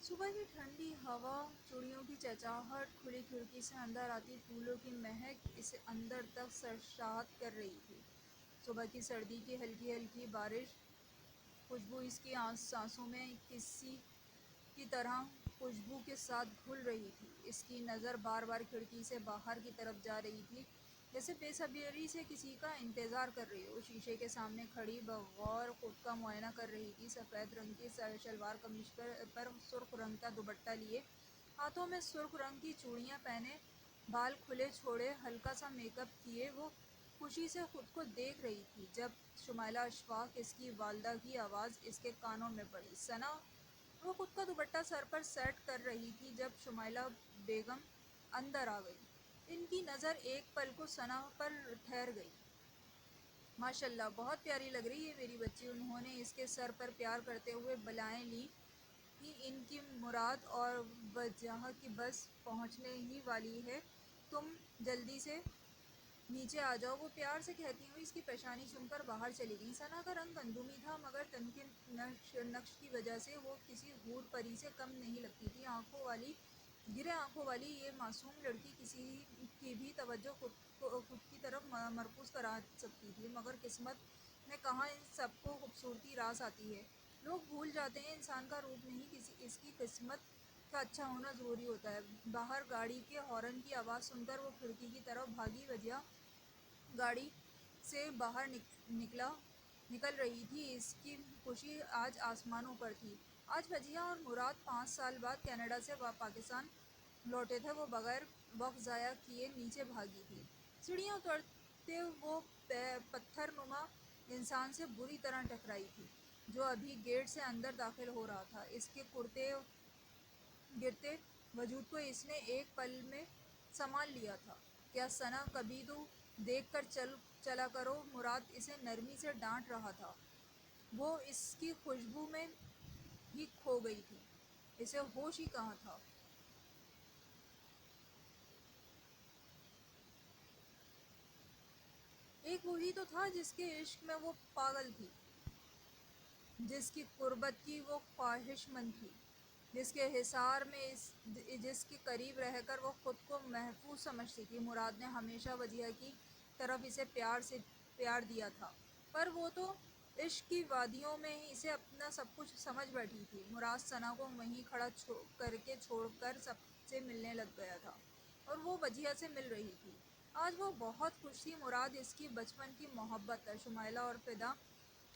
صبح کی ٹھنڈی ہوا، چڑیوں کی چہچہاہٹ، کھلی کھڑکی سے اندر آتی پھولوں کی مہک اسے اندر تک سرشار کر رہی تھی۔ صبح کی سردی کی ہلکی ہلکی بارش خوشبو اس کی سانسوں میں کسی کی طرح خوشبو کے ساتھ گھل رہی تھی۔ اس کی نظر بار بار کھڑکی سے باہر کی طرف جا رہی تھی، جیسے بے صبری سے کسی کا انتظار کر رہی ہو۔ شیشے کے سامنے کھڑی بغور خود کا معائنہ کر رہی تھی۔ سفید رنگ کی شلوار قمیص پر سرخ رنگ کا دوپٹہ لیے، ہاتھوں میں سرخ رنگ کی چوڑیاں پہنے، بال کھلے چھوڑے، ہلکا سا میک اپ کیے وہ خوشی سے خود کو دیکھ رہی تھی جب شمائلہ اشفاق، اس کی والدہ کی آواز اس کے کانوں میں پڑی، ثنا۔ وہ خود کا دوپٹہ سر پر سیٹ کر رہی تھی جب شمائلہ بیگم اندر آ گئی۔ ان کی نظر ایک پل کو ثنا پر ٹھہر گئی۔ ماشاءاللہ، بہت پیاری لگ رہی ہے میری بچی۔ انہوں نے اس کے سر پر پیار کرتے ہوئے بالائیں لیں کہ ان کی مراد اور وجہ کی بس پہنچنے ہی والی ہے، تم جلدی سے نیچے آ جاؤ، وہ پیار سے کہتی ہوئی اس کی پیشانی چوم کر باہر چلی گئیں۔ ثنا کا رنگ گندمی تھا، مگر تنکے نقش کی وجہ سے وہ کسی حور پری سے کم نہیں لگتی تھی۔ گرے آنکھوں والی یہ معصوم لڑکی کسی کی بھی توجہ خود کی طرف مرکوز کرا سکتی تھی، مگر قسمت میں کہاں ان سب کو خوبصورتی راس آتی ہے۔ لوگ بھول جاتے ہیں انسان کا روپ نہیں، اس کی قسمت کا اچھا ہونا ضروری ہوتا ہے۔ باہر گاڑی کے ہارن کی آواز سن کر وہ کھڑکی کی طرف بھاگی۔ وجیہہ گاڑی سے باہر نکل رہی تھی، اس کی خوشی آج آسمانوں پر تھی۔ آج وجیہہ اور مراد 5 سال بعد کینیڈا سے پاکستان لوٹے تھے۔ وہ بغیر وقت ضائع کیے نیچے بھاگی تھی۔ سیڑھیاں اترتے وہ پتھر نما انسان سے بری طرح ٹکرائی تھی، جو ابھی گیٹ سے اندر داخل ہو رہا تھا۔ اس کے گرتے وجود کو اس نے ایک پل میں سنبھال لیا تھا۔ کیا ثنا، کبھی تو دیکھ کر چلا کرو، مراد اسے نرمی سے ڈانٹ رہا تھا۔ وہ اس کی خوشبو میں ہی کھو گئی تھی، اسے ہوش ہی کہاں تھا۔ ایک وہی تو تھا جس کے عشق میں وہ پاگل تھی، جس کی قربت کی وہ خواہش مند تھی، جس کے حصار میں جس کے قریب رہ کر وہ خود کو محفوظ سمجھتی تھی۔ مراد نے ہمیشہ وجیہہ کی طرف اسے پیار دیا تھا، پر وہ تو عشق کی وادیوں میں ہی اسے اپنا سب کچھ سمجھ بیٹھی تھی۔ مراد ثنا کو وہیں کھڑا کر کے چھوڑ کر سب سے ملنے لگ گیا تھا، اور وہ وجیہہ سے مل رہی تھی۔ آج وہ بہت خوش تھی۔ مراد اس کی بچپن کی محبت ہے۔ شمائلہ اور فدا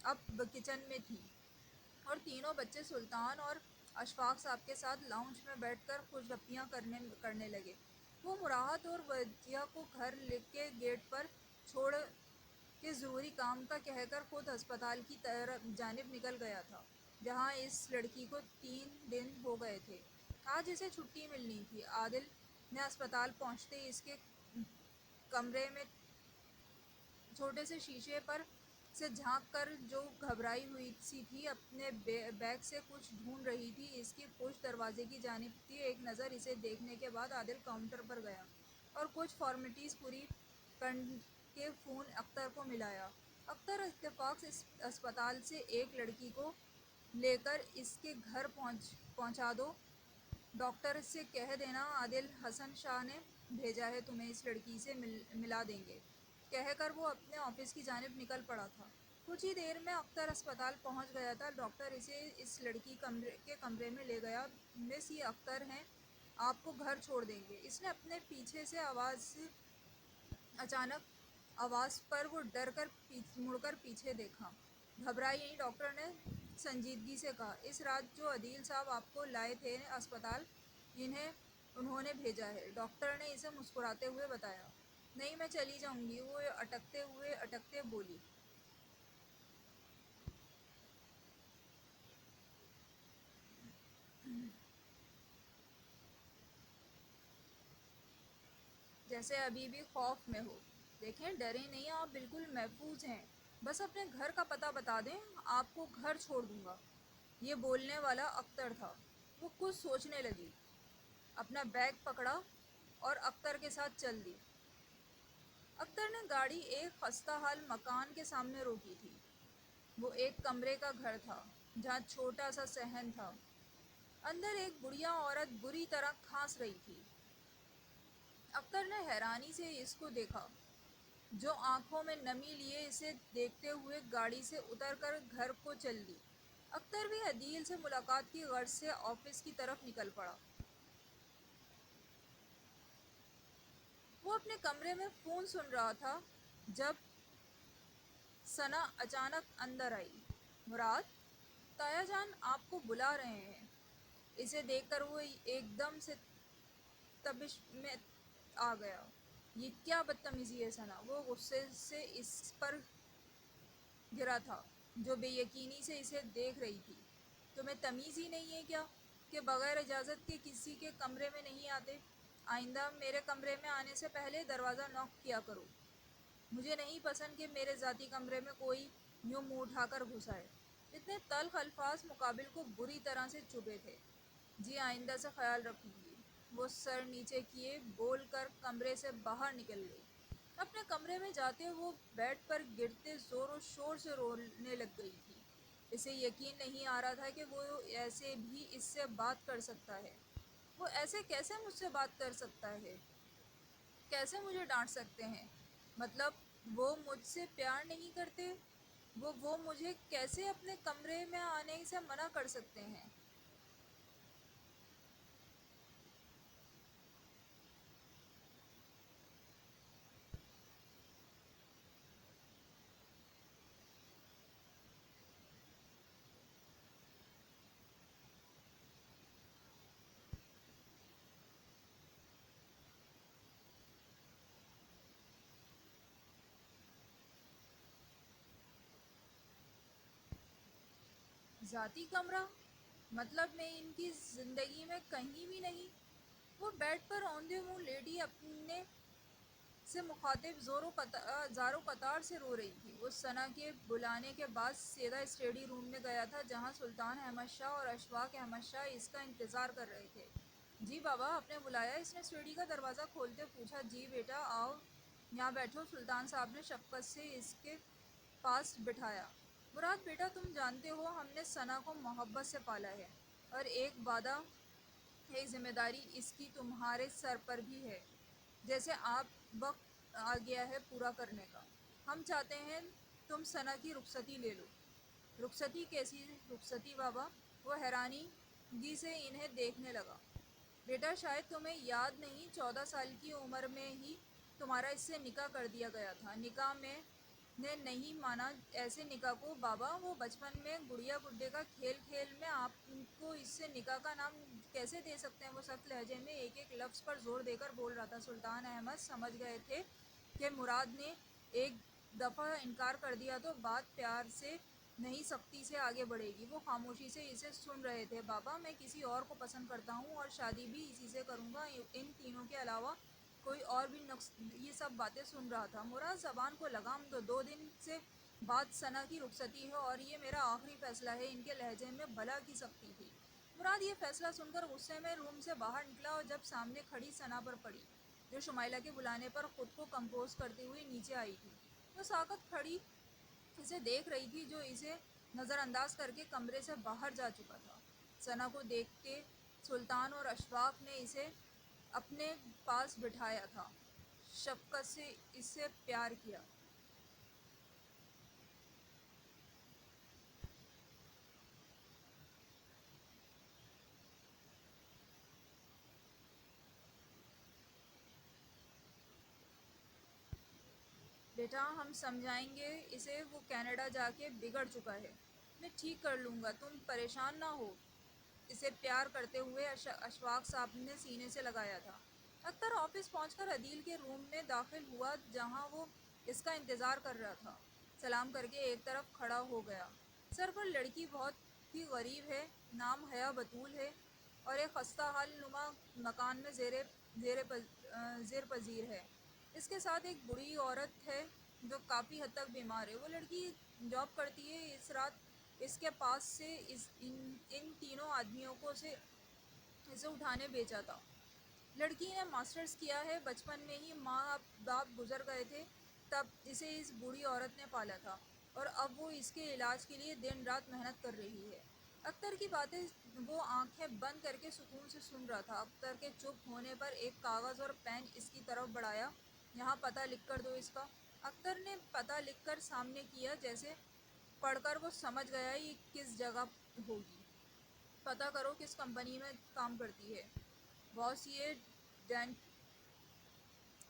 اب کچن میں تھیں، اور تینوں بچے سلطان اور اشفاق صاحب کے ساتھ لاؤنج میں بیٹھ کر خوش گپیاں کرنے لگے۔ وہ مراد اور وجیہہ کو گھر کے گیٹ پر چھوڑ کے ضروری کام کا کہہ کر خود ہسپتال کی جانب نکل گیا تھا، جہاں اس لڑکی کو 3 دن ہو گئے تھے۔ آج اسے چھٹی ملنی تھی۔ عادل نے ہسپتال پہنچتے ہی اس کے کمرے میں چھوٹے سے شیشے پر سے جھانک کر، جو گھبرائی ہوئی سی تھی، اپنے بیگ سے کچھ ڈھونڈ رہی تھی، اس کی پشت دروازے کی جانب تھی۔ ایک نظر اسے دیکھنے کے بعد عادل کاؤنٹر پر گیا اور کچھ فارمیلٹیز پوری کر کے فون اختر کو ملایا۔ اختر، اتفاق سے ہسپتال سے ایک لڑکی کو لے کر اس کے گھر پہنچا دو، ڈاکٹر سے کہہ دینا عادل حسن شاہ نے بھیجا ہے، تمہیں اس لڑکی سے ملا دیں گے، کہہ کر وہ اپنے آفس کی جانب نکل پڑا تھا۔ کچھ ہی دیر میں اختر ہسپتال پہنچ گیا تھا۔ ڈاکٹر اسے اس لڑکی کے کمرے میں لے گیا۔ مس، یہ اختر ہیں، آپ کو گھر چھوڑ دیں گے۔ اس نے اپنے پیچھے سے اچانک آواز پر وہ ڈر کر مڑ کر پیچھے دیکھا۔ گھبرائیے نہیں، ڈاکٹر نے سنجیدگی سے کہا۔ اس رات جو عادل صاحب آپ کو لائے تھے ہسپتال، انہوں نے بھیجا ہے، ڈاکٹر نے اسے مسکراتے ہوئے بتایا۔ نہیں، میں چلی جاؤں گی، وہ اٹکتے بولی۔ جیسے ابھی بھی خوف میں ہو۔ دیکھیں، ڈریں نہیں، آپ بالکل محفوظ ہیں، بس اپنے گھر کا پتہ بتا دیں، آپ کو گھر چھوڑ دوں گا۔ یہ بولنے والا اختر تھا۔ وہ کچھ سوچنے لگی، اپنا بیگ پکڑا اور اختر کے ساتھ چل دی۔ اختر نے گاڑی ایک خستہ حال مکان کے سامنے روکی تھی۔ وہ ایک کمرے کا گھر تھا، جہاں چھوٹا سا صحن تھا، اندر ایک بڑھیا عورت بری طرح کھانس رہی تھی۔ اختر نے حیرانی سے اس کو دیکھا، جو آنکھوں میں نمی لیے اسے دیکھتے ہوئے گاڑی سے اتر کر گھر کو چل دی۔ اختر بھی عدیل سے ملاقات کی غرض سے آفس کی طرف نکل پڑا۔ وہ اپنے کمرے میں فون سن رہا تھا جب ثنا اچانک اندر آئی۔ مراد، تایا جان آپ کو بلا رہے ہیں۔ اسے دیکھ کر وہ ایک دم سے تبش میں آ گیا۔ یہ کیا بدتمیزی ہے ثنا؟ وہ غصے سے اس پر گرا تھا، جو بے یقینی سے اسے دیکھ رہی تھی۔ تمہیں تمیز ہی نہیں ہے کیا کہ بغیر اجازت کے کسی کے کمرے میں نہیں آتے؟ آئندہ میرے کمرے میں آنے سے پہلے دروازہ نوک کیا کرو۔ مجھے نہیں پسند کہ میرے ذاتی کمرے میں کوئی یوں منہ اٹھا کر گھس آئے۔ اتنے تلخ الفاظ مقابل کو بری طرح سے چبھے تھے۔ جی آئندہ سے خیال رکھوں گی، وہ سر نیچے کیے بول کر کمرے سے باہر نکل گئی۔ اپنے کمرے میں جاتے وہ بیڈ پر گرتے زور و شور سے رونے لگ گئی تھی۔ اسے یقین نہیں آ رہا تھا کہ وہ ایسے بھی اس سے بات کر سکتا ہے۔ وہ ایسے کیسے مجھ سے بات کر سکتا ہے؟ کیسے مجھے ڈانٹ سکتے ہیں؟ مطلب وہ مجھ سے پیار نہیں کرتے؟ وہ مجھے کیسے اپنے کمرے میں آنے سے منع کر سکتے ہیں؟ ذاتی کمرہ؟ مطلب میں ان کی زندگی میں کہیں بھی نہیں؟ وہ بیڈ پر اوندھے منہ لیٹی اپنے سے مخاطب زارو قطار سے رو رہی تھی۔ وہ ثنا کے بلانے کے بعد سیدھا اسٹڈی روم میں گیا تھا، جہاں سلطان احمد شاہ اور اشفاق احمد شاہ اس کا انتظار کر رہے تھے۔ جی بابا، آپ نے بلایا؟ اس نے اسٹڈی کا دروازہ کھولتے پوچھا۔ جی بیٹا آؤ، یہاں بیٹھو۔ سلطان صاحب نے شفقت سے اس کے پاس بٹھایا۔ مراد بیٹا، تم جانتے ہو ہم نے ثنا کو محبت سے پالا ہے، اور ایک ذمہ داری اس کی تمہارے سر پر بھی ہے، جیسے آپ وقت آ گیا ہے پورا کرنے کا۔ ہم چاہتے ہیں تم ثنا کی رخصتی لے لو۔ رخصتی؟ کیسی رخصتی بابا؟ وہ حیرانگی سے انہیں دیکھنے لگا۔ بیٹا شاید تمہیں یاد نہیں، 14 سال کی عمر میں ہی تمہارا اس سے نکاح کر دیا گیا تھا۔ نکاح میں نے نہیں مانا ایسے نکاح کو بابا؟ وہ بچپن میں گڑیا گڈے کا کھیل کھیل میں آپ کو اس سے نکاح کا نام کیسے دے سکتے ہیں؟ وہ سخت لہجے میں ایک ایک لفظ پر زور دے کر بول رہا تھا۔ سلطان احمد سمجھ گئے تھے کہ مراد نے ایک دفعہ انکار کر دیا تو بات پیار سے نہیں سختی سے آگے بڑھے گی۔ وہ خاموشی سے اسے سن رہے تھے۔ بابا میں کسی اور کو پسند کرتا ہوں اور شادی بھی اسی سے کروں گا، ان تینوں کے علاوہ کوئی اور بھی نقص۔ یہ سب باتیں سن رہا تھا۔ مراد زبان کو لگام دو، 2 دن سے بعد ثنا کی رخصتی ہے اور یہ میرا آخری فیصلہ ہے۔ ان کے لہجے میں بلا کی سختی تھی۔ مراد یہ فیصلہ سن کر غصے میں روم سے باہر نکلا اور جب سامنے کھڑی ثنا پر پڑی، جو شمائلہ کے بلانے پر خود کو کمپوز کرتے ہوئے نیچے آئی تھی۔ وہ ساکت کھڑی اسے دیکھ رہی تھی، جو اسے نظر انداز کر کے کمرے سے باہر جا چکا تھا۔ ثنا کو دیکھ کے سلطان اور اشفاق نے اسے اپنے پاس بٹھایا تھا، شفقت سے اس سے پیار کیا۔ بیٹا ہم سمجھائیں گے اسے، وہ کینیڈا جا کے بگڑ چکا ہے، میں ٹھیک کر لوں گا، تم پریشان نہ ہو۔ اسے پیار کرتے ہوئے اشفاق صاحب نے سینے سے لگایا تھا۔ اختر آفس پہنچ کر عدیل کے روم میں داخل ہوا، جہاں وہ اس کا انتظار کر رہا تھا۔ سلام کر کے ایک طرف کھڑا ہو گیا۔ سر پر لڑکی بہت ہی غریب ہے، نام حیا بطول ہے اور ایک خستہ حال نما مکان میں زیر پذیر ہے۔ اس کے ساتھ ایک بوڑھی عورت ہے جو کافی حد تک بیمار ہے۔ وہ لڑکی جاب کرتی ہے۔ اس رات اس کے پاس سے ان تینوں آدمیوں کو اسے اٹھانے بھیجا تھا۔ لڑکی نے ماسٹرز کیا ہے، بچپن میں ہی ماں باپ گزر گئے تھے، تب اسے اس بوڑھی عورت نے پالا تھا اور اب وہ اس کے علاج کے لیے دن رات محنت کر رہی ہے۔ اختر کی باتیں وہ آنکھیں بند کر کے سکون سے سن رہا تھا۔ اختر کے چپ ہونے پر ایک کاغذ اور پین اس کی طرف بڑھایا۔ یہاں پتہ لکھ کر دو اس کا۔ اختر نے پتہ لکھ کر سامنے کیا، جیسے پڑھ کر وہ سمجھ گیا یہ کس جگہ ہوگی۔ پتہ کرو کس کمپنی میں کام کرتی ہے۔ باس یہ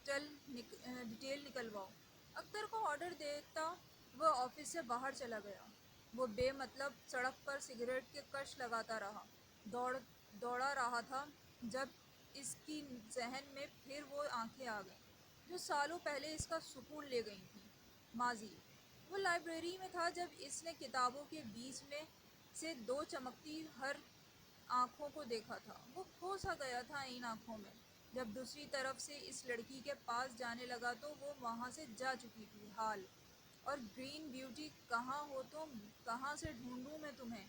ڈیٹیل نکلواؤ۔ اختر کو آرڈر دیتا وہ آفس سے باہر چلا گیا۔ وہ بے مطلب سڑک پر سگریٹ کے کش لگاتا رہا، دوڑا رہا تھا، جب اس کی ذہن میں پھر وہ آنکھیں آ گئیں جو سالوں پہلے اس کا سکون لے گئی تھیں۔ ماضی، وہ لائبریری میں تھا جب اس نے کتابوں کے بیچ میں سے دو چمکتی ہر آنکھوں کو دیکھا تھا۔ وہ کھو سا گیا تھا ان آنکھوں میں۔ جب دوسری طرف سے اس لڑکی کے پاس جانے لگا تو وہ وہاں سے جا چکی تھی۔ حال اور گرین بیوٹی کہاں ہو تم؟ کہاں سے ڈھونڈوں میں تمہیں؟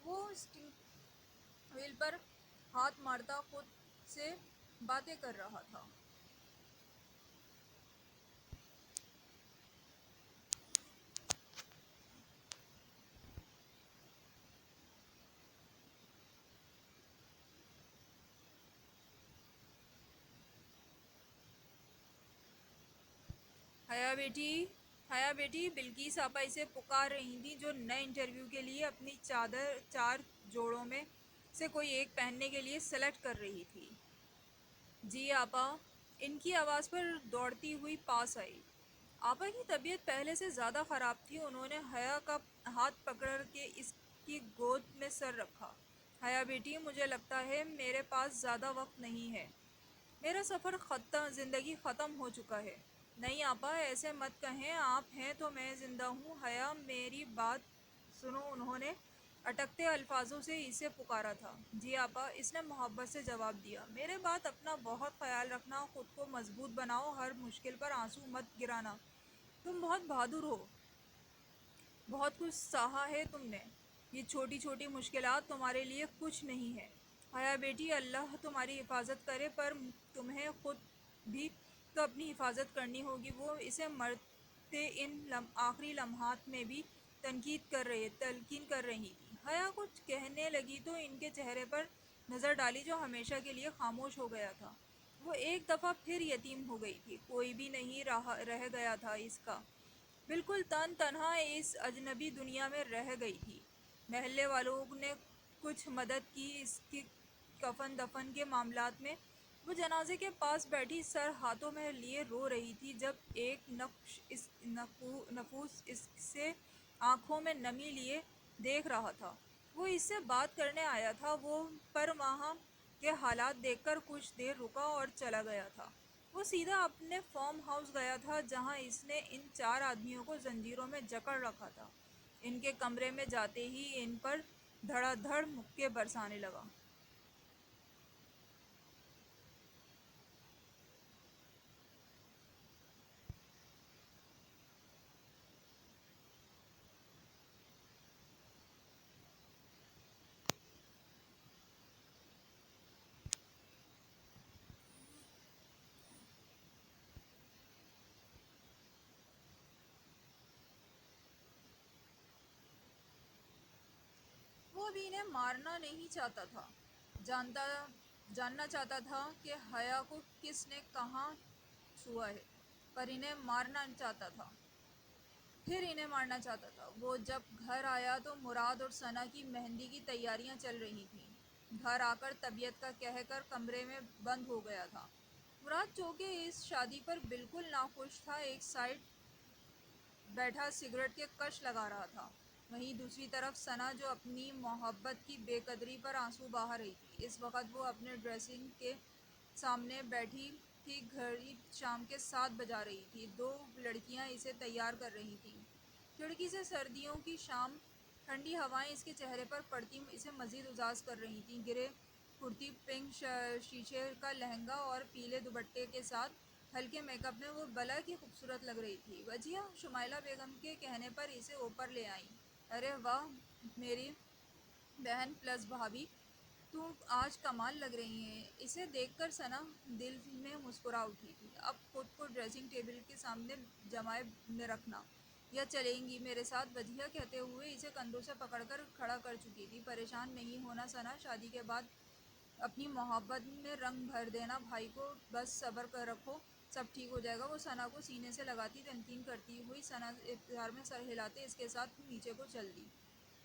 وہ اسٹیئرنگ وہیل پر ہاتھ مارتا خود سے باتیں کر رہا تھا۔ حیا بیٹی، بلقیس آپا اسے پکار رہی تھیں، جو نئے انٹرویو کے لیے اپنی چادر 4 جوڑوں میں سے کوئی ایک پہننے کے لیے سلیکٹ کر رہی تھی۔ جی آپا، ان کی آواز پر دوڑتی ہوئی پاس آئی۔ آپا کی طبیعت پہلے سے زیادہ خراب تھی۔ انہوں نے حیا کا ہاتھ پکڑ کے اس کی گود میں سر رکھا۔ حیا بیٹی، مجھے لگتا ہے میرے پاس زیادہ وقت نہیں ہے۔ میرا سفر زندگی ختم ہو چکا ہے۔ نہیں آپا، ایسے مت کہیں، آپ ہیں تو میں زندہ ہوں۔ حیا، میری بات سنو، انہوں نے اٹکتے الفاظوں سے اسے پکارا تھا۔ جی آپا، اس نے محبت سے جواب دیا۔ میرے بات اپنا بہت خیال رکھنا، خود کو مضبوط بناؤ، ہر مشکل پر آنسو مت گرانا۔ تم بہت بہادر ہو، بہت کچھ سہا ہے تم نے۔ یہ چھوٹی چھوٹی مشکلات تمہارے لیے کچھ نہیں ہے۔ حیا بیٹی، اللہ تمہاری حفاظت کرے، پر تمہیں خود بھی تو اپنی حفاظت کرنی ہوگی۔ وہ اسے مرتے ان آخری لمحات میں بھی تلقین کر رہی تھی۔ حیا کچھ کہنے لگی تو ان کے چہرے پر نظر ڈالی جو ہمیشہ کے لیے خاموش ہو گیا تھا۔ وہ ایک دفعہ پھر یتیم ہو گئی تھی۔ کوئی بھی نہیں رہ گیا تھا اس کا۔ بالکل تنہا اس اجنبی دنیا میں رہ گئی تھی۔ محلے والوں نے کچھ مدد کی اس کی کفن دفن کے معاملات میں۔ وہ جنازے کے پاس بیٹھی سر ہاتھوں میں لیے رو رہی تھی، جب ایک نفوس اس سے آنکھوں میں نمی لیے دیکھ رہا تھا۔ وہ اس سے بات کرنے آیا تھا، پر وہاں کے حالات دیکھ کر کچھ دیر رکا اور چلا گیا تھا۔ وہ سیدھا اپنے فارم ہاؤس گیا تھا، جہاں اس نے ان 4 آدمیوں کو زنجیروں میں جکڑ رکھا تھا۔ ان کے کمرے میں جاتے ہی ان پر دھڑا دھڑ مکے برسانے لگا۔ وہ بھی انہیں مارنا نہیں چاہتا تھا، جاننا چاہتا تھا کہ حیا کو کس نے کہاں چھوا ہے، پر انہیں مارنا چاہتا تھا، پھر انہیں مارنا چاہتا تھا۔ وہ جب گھر آیا تو مراد اور ثنا کی مہندی کی تیاریاں چل رہی تھیں۔ گھر آ کر طبیعت کا کہہ کر کمرے میں بند ہو گیا تھا۔ مراد چونکہ اس شادی پر بالکل ناخوش تھا، ایک سائڈ بیٹھا سگریٹ کے کش لگا رہا تھا۔ وہیں دوسری طرف ثنا، جو اپنی محبت کی بے قدری پر آنسو بہا رہی تھی۔ اس وقت وہ اپنے ڈریسنگ کے سامنے بیٹھی تھی، گھڑی شام کے 7 بجا رہی تھی۔ 2 لڑکیاں اسے تیار کر رہی تھیں۔ کھڑکی سے سردیوں کی شام ٹھنڈی ہوائیں اس کے چہرے پر پڑتی اسے مزید اداس کر رہی تھیں۔ گرے کرتی، پنک شیشے کا لہنگا اور پیلے دوپٹے کے ساتھ ہلکے میک اپ میں وہ بلا کی خوبصورت لگ رہی تھی۔ وجیہہ شمائلہ بیگم کے کہنے پر اسے اوپر لے آئیں۔ ارے واہ میری بہن پلس بھابھی، تم آج کمال لگ رہی ہیں۔ اسے دیکھ کر ثنا دل میں مسکرا اٹھی تھی۔ اب خود کو ڈریسنگ ٹیبل کے سامنے جمائے رکھنا یا چلیں گی میرے ساتھ؟ وجیہہ کہتے ہوئے اسے کندھوں سے پکڑ کر کھڑا کر چکی تھی۔ پریشان نہیں ہونا ثنا، شادی کے بعد اپنی محبت میں رنگ بھر دینا بھائی کو، بس صبر کر رکھو، سب ٹھیک ہو جائے گا۔ وہ ثنا کو سینے سے لگاتی تنقید کرتی ہوئی ثنا انتظار میں سر ہلاتے اس کے ساتھ نیچے کو چل دی۔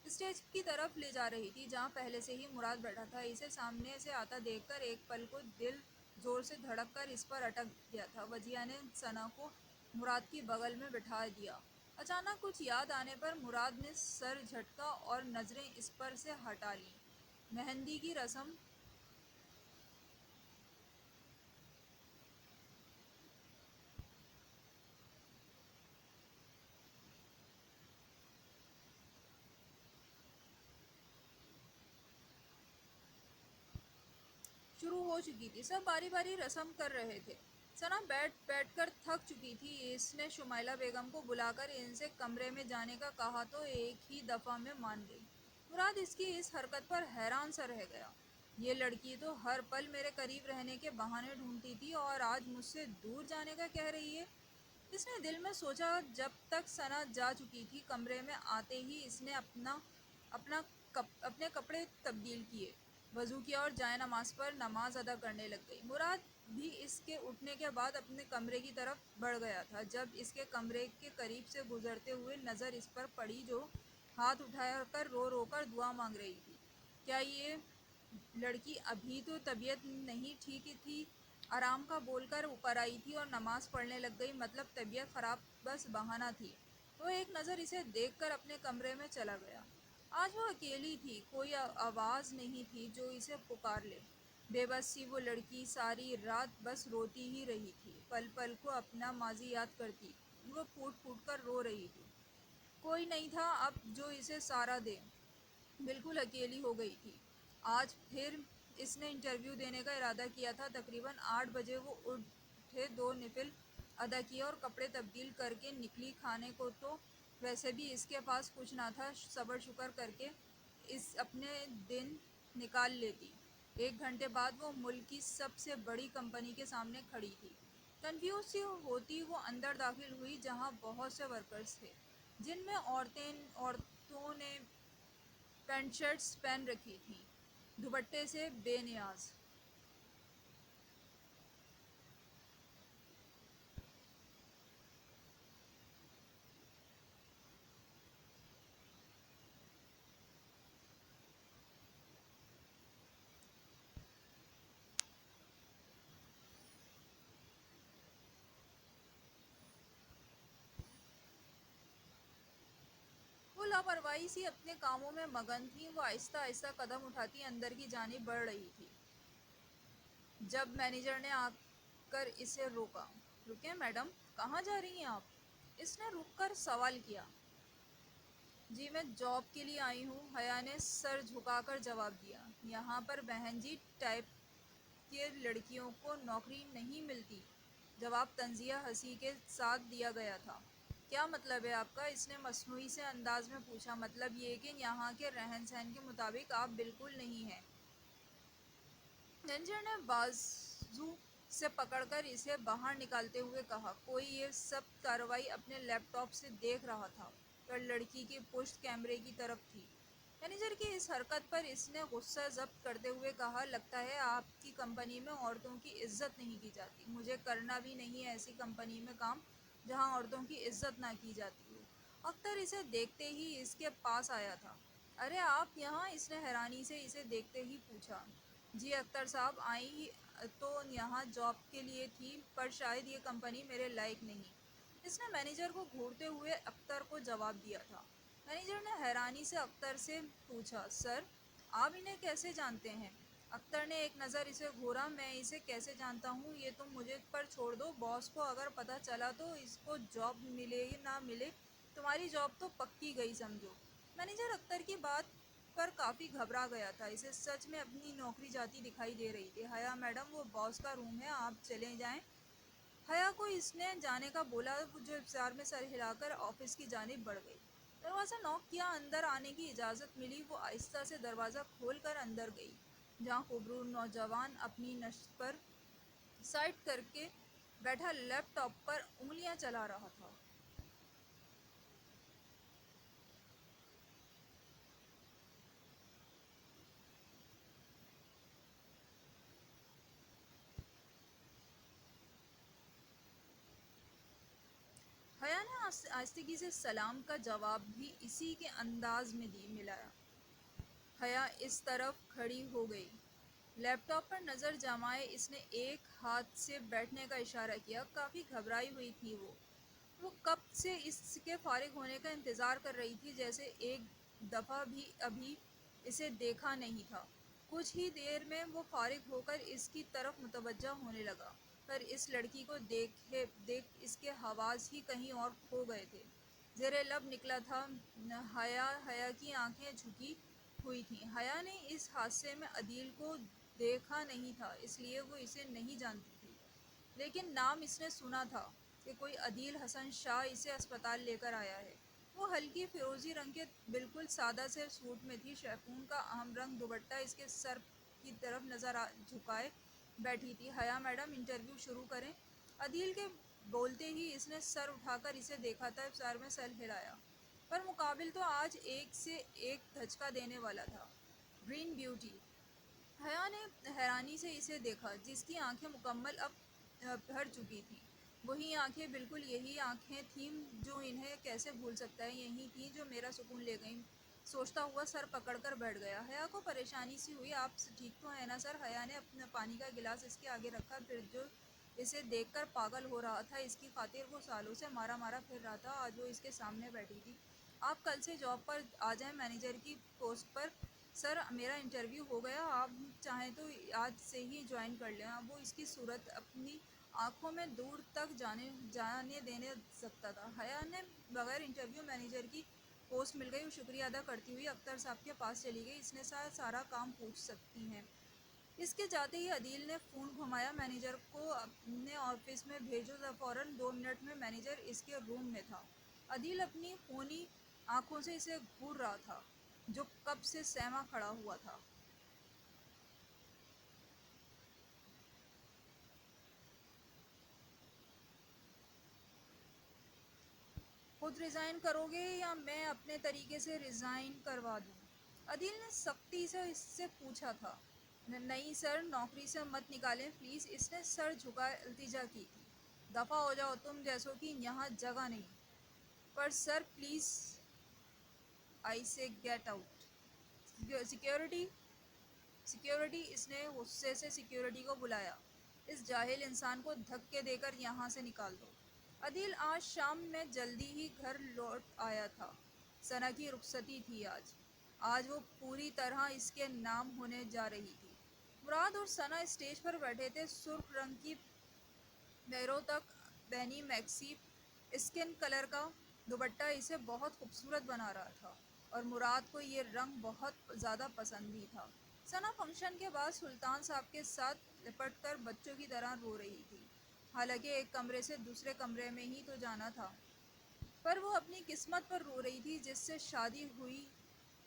اسٹیج کی طرف لے جا رہی تھی جہاں پہلے سے ہی مراد بیٹھا تھا۔ اسے سامنے سے آتا دیکھ کر ایک پل کو دل زور سے دھڑک کر اس پر اٹک گیا تھا۔ وجیہہ نے ثنا کو مراد کی بغل میں بٹھا دیا۔ اچانک کچھ یاد آنے پر مراد نے سر جھٹکا اور نظریں اس پر سے ہٹا لیں۔ مہندی کی رسم شروع ہو چکی تھی۔ سب باری باری رسم کر رہے تھے۔ ثنا بیٹھ بیٹھ کر تھک چکی تھی۔ اس نے شمائلہ بیگم کو بلا کر ان سے کمرے میں جانے کا کہا تو ایک ہی دفعہ میں مان گئی۔ مراد اس کی اس حرکت پر حیران سا رہ گیا۔ یہ لڑکی تو ہر پل میرے قریب رہنے کے بہانے ڈھونڈتی تھی اور آج مجھ سے دور جانے کا کہہ رہی ہے۔ اس نے دل میں سوچا۔ جب تک ثنا جا چکی تھی کمرے میں آتے ہی اس نے اپنے کپڑے تبدیل کیے، وضو کیا اور جائے نماز پر نماز ادا کرنے لگ گئی۔ مراد بھی اس کے اٹھنے کے بعد اپنے کمرے کی طرف بڑھ گیا تھا۔ جب اس کے کمرے کے قریب سے گزرتے ہوئے نظر اس پر پڑی جو ہاتھ اٹھا کر رو رو کر دعا مانگ رہی تھی۔ کیا یہ لڑکی ابھی تو طبیعت نہیں ٹھیک تھی، آرام کا بول کر اوپر آئی تھی اور نماز پڑھنے لگ گئی، مطلب طبیعت خراب بس بہانہ تھی۔ وہ ایک نظر اسے دیکھ کر اپنے کمرے میں چلا گیا۔ آج وہ اکیلی تھی، کوئی آواز نہیں تھی جو اسے پکار لے۔ بے بس سی وہ لڑکی ساری رات بس روتی ہی رہی تھی، پل پل کو اپنا ماضی یاد کرتی۔ وہ پھوٹ پھوٹ کر رو رہی تھی۔ کوئی نہیں تھا اب جو اسے سہارا دے، بالکل اکیلی ہو گئی تھی۔ آج پھر اس نے انٹرویو دینے کا ارادہ کیا تھا۔ تقریباً 8 بجے وہ اٹھے، 2 نفل ادا کیے اور کپڑے تبدیل کر کے نکلی۔ کھانے کو تو ویسے بھی اس کے پاس کچھ نہ تھا، صبر شکر کر کے اس اپنے دن نکال لیتی۔ 1 گھنٹے بعد وہ ملک کی سب سے بڑی کمپنی کے سامنے کھڑی تھی۔ کنفیوز سی ہوتی وہ اندر داخل ہوئی جہاں بہت سے ورکرز تھے، جن میں عورتوں نے پینٹ شرٹس پہن رکھی تھیں، دوپٹے سے بے نیاز۔ وہ لاپرواہی سی اپنے کاموں میں مگن تھی۔ وہ آہستہ آہستہ قدم اٹھاتی اندر کی جانب بڑھ رہی تھی جب مینیجر نے آ کر اسے روکا۔ رکیں میڈم، کہاں جا رہی ہیں آپ؟ اس نے رک کر سوال کیا۔ جی میں جاب کے لیے آئی ہوں، حیا نے سر جھکا کر جواب دیا۔ یہاں پر بہن جی ٹائپ کے لڑکیوں کو نوکری نہیں ملتی، جواب طنزیہ ہنسی کے ساتھ دیا گیا تھا۔ کیا مطلب ہے آپ کا؟ اس نے مصنوعی سے انداز میں پوچھا۔ مطلب یہ کہ یہاں کے رہن سہن کے مطابق آپ بالکل نہیں ہیں۔ مینیجر نے بازو سے پکڑ کر اسے باہر نکالتے ہوئے کہا۔ کوئی یہ سب کارروائی اپنے لیپ ٹاپ سے دیکھ رہا تھا، پر لڑکی کی پشت کیمرے کی طرف تھی۔ مینیجر کی اس حرکت پر اس نے غصہ ضبط کرتے ہوئے کہا، لگتا ہے آپ کی کمپنی میں عورتوں کی عزت نہیں کی جاتی۔ مجھے کرنا بھی نہیں ایسی کمپنی میں کام جہاں عورتوں کی عزت نہ کی جاتی ہو۔ اختر اسے دیکھتے ہی اس کے پاس آیا تھا۔ ارے آپ یہاں؟ اس نے حیرانی سے اسے دیکھتے ہی پوچھا۔ جی اختر صاحب، آئی تو یہاں جاب کے لیے تھی، پر شاید یہ کمپنی میرے لائق نہیں۔ اس نے مینیجر کو گھورتے ہوئے اختر کو جواب دیا تھا۔ مینیجر نے حیرانی سے اختر سے پوچھا، سر آپ انہیں کیسے جانتے ہیں؟ اختر نے ایک نظر اسے گھورا۔ میں اسے کیسے جانتا ہوں یہ تم مجھے پر چھوڑ دو، باس کو اگر پتہ چلا تو اس کو جاب ملے نہ ملے، تمہاری جاب تو پکی گئی سمجھو۔ مینیجر اختر کی بات پر کافی گھبرا گیا تھا، اسے سچ میں اپنی نوکری جاتی دکھائی دے رہی تھی۔ حیا میڈم، وہ باس کا روم ہے، آپ چلے جائیں۔ حیا کو اس نے جانے کا بولا، جو انتظار میں سر ہلا کر آفس کی جانب بڑھ گئی۔ دروازہ نوک کیا، اندر آنے کی اجازت ملی۔ وہ آہستہ سے دروازہ کھول کر اندر گئی، جہاں خوبصورت نوجوان اپنی نشست پر سائٹ کر کے بیٹھا لیپ ٹاپ پر انگلیاں چلا رہا تھا۔ آہستگی سے سلام کا جواب بھی اسی کے انداز میں ملایا۔ حیا اس طرف کھڑی ہو گئی۔ لیپ ٹاپ پر نظر جمائے اس نے ایک ہاتھ سے بیٹھنے کا اشارہ کیا۔ کافی گھبرائی ہوئی تھی وہ کب سے اس کے فارغ ہونے کا انتظار کر رہی تھی، جیسے ایک دفعہ بھی ابھی اسے دیکھا نہیں تھا۔ کچھ ہی دیر میں وہ فارغ ہو کر اس کی طرف متوجہ ہونے لگا، پر اس لڑکی کو دیکھ اس کے حواس ہی کہیں اور کھو گئے تھے۔ زیر لب نکلا تھا حیا کی آنکھیں جھکی ہوئی تھیں۔ حیا نے اس حادثے میں عدیل کو دیکھا نہیں تھا، اس لیے وہ اسے نہیں جانتی تھی، لیکن نام اس نے سنا تھا کہ کوئی عدیل حسن شاہ اسے اسپتال لے کر آیا ہے۔ وہ ہلکی فیروزی رنگ کے بالکل سادہ سے سوٹ میں تھی۔ شیفون کا اہم رنگ دوپٹہ اس کے سر کی طرف جھکائے بیٹھی تھی۔ حیا میڈم، انٹرویو شروع کریں؟ عدیل کے بولتے ہی اس نے سر اٹھا کر اسے دیکھا تھا، سر میں سر ہلایا، پر مقابل تو آج ایک سے ایک دھچکا دینے والا تھا۔ Green beauty. حیا نے حیرانی سے اسے دیکھا، جس کی آنکھیں مکمل اب بھر چکی تھیں۔ وہی آنکھیں، بالکل یہی آنکھیں تھیں جو انہیں کیسے بھول سکتا ہے، یہی تھیں جو میرا سکون لے گئیں۔ سوچتا ہوا سر پکڑ کر بیٹھ گیا۔ حیا کو پریشانی سی ہوئی۔ آپ ٹھیک تو ہیں نا سر؟ حیا نے اپنا پانی کا گلاس اس کے آگے رکھا، پھر جو اسے دیکھ کر پاگل ہو رہا تھا، اس کی خاطر وہ سالوں سے مارا پھر رہا تھا، آج وہ اس کے سامنے بیٹھی تھی۔ آپ کل سے جاب پر آ جائیں، مینیجر کی پوسٹ پر۔ سر، میرا انٹرویو ہو گیا، آپ چاہیں تو آج سے ہی جوائن کر لیں۔ وہ اس کی صورت اپنی آنکھوں میں دور تک جانے دینے سکتا تھا۔ حیا نے بغیر انٹرویو مینیجر کی پوسٹ مل گئی۔ وہ شکریہ ادا کرتی ہوئی اختر صاحب کے پاس چلی گئی۔ اس نے سارا کام پوچھ سکتی ہیں۔ اس کے جاتے ہی عدیل نے فون گھمایا۔ مینیجر کو اپنے آفس میں بھیجو، فوراً 2 منٹ میں مینیجر اس کے روم میں تھا۔ عدیل اپنی خونی آنکھوں سے اسے گھور رہا تھا، جو کب سے سہما کھڑا ہوا تھا۔ خود ریزائن کرو گے یا میں اپنے طریقے سے ریزائن کروا دوں؟ عدیل نے سختی سے اس سے پوچھا تھا۔ نہیں سر، نوکری سے مت نکالیں پلیز۔ اس نے سر جھکا التجا کی تھی۔ دفع ہو جاؤ، تم جیسوں کی یہاں جگہ نہیں۔ پر سر پلیز، آئی سے گیٹ آؤٹ۔ سیکیورٹی، اس نے غصے سے سیکیورٹی کو بلایا۔ اس جاہل انسان کو دھکے دے کر یہاں سے نکال دو۔ عدیل آج شام میں جلدی ہی گھر لوٹ آیا تھا۔ ثنا کی رخصتی تھی آج وہ پوری طرح اس کے نام ہونے جا رہی تھی۔ مراد اور ثنا اسٹیج پر بیٹھے تھے۔ سرخ رنگ کی پیروں تک بہنی میکسی اسکن کلر کا دوپٹہ اسے بہت خوبصورت بنا رہا تھا، اور مراد کو یہ رنگ بہت زیادہ پسند بھی تھا۔ ثنا فنکشن کے بعد سلطان صاحب کے ساتھ لپٹ کر بچوں کی طرح رو رہی تھی۔ حالانکہ ایک کمرے سے دوسرے کمرے میں ہی تو جانا تھا، پر وہ اپنی قسمت پر رو رہی تھی۔ جس سے شادی ہوئی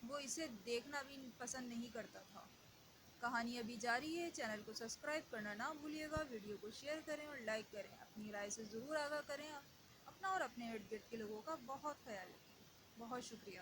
وہ اسے دیکھنا بھی پسند نہیں کرتا تھا۔ کہانی ابھی جاری ہے، چینل کو سبسکرائب کرنا نہ بھولیے گا، ویڈیو کو شیئر کریں اور لائک کریں، اپنی رائے سے ضرور آگاہ کریں۔ اپنا اور اپنے ارد گرد کے لوگوں کا بہت خیال رکھیں۔ بہت شکریہ۔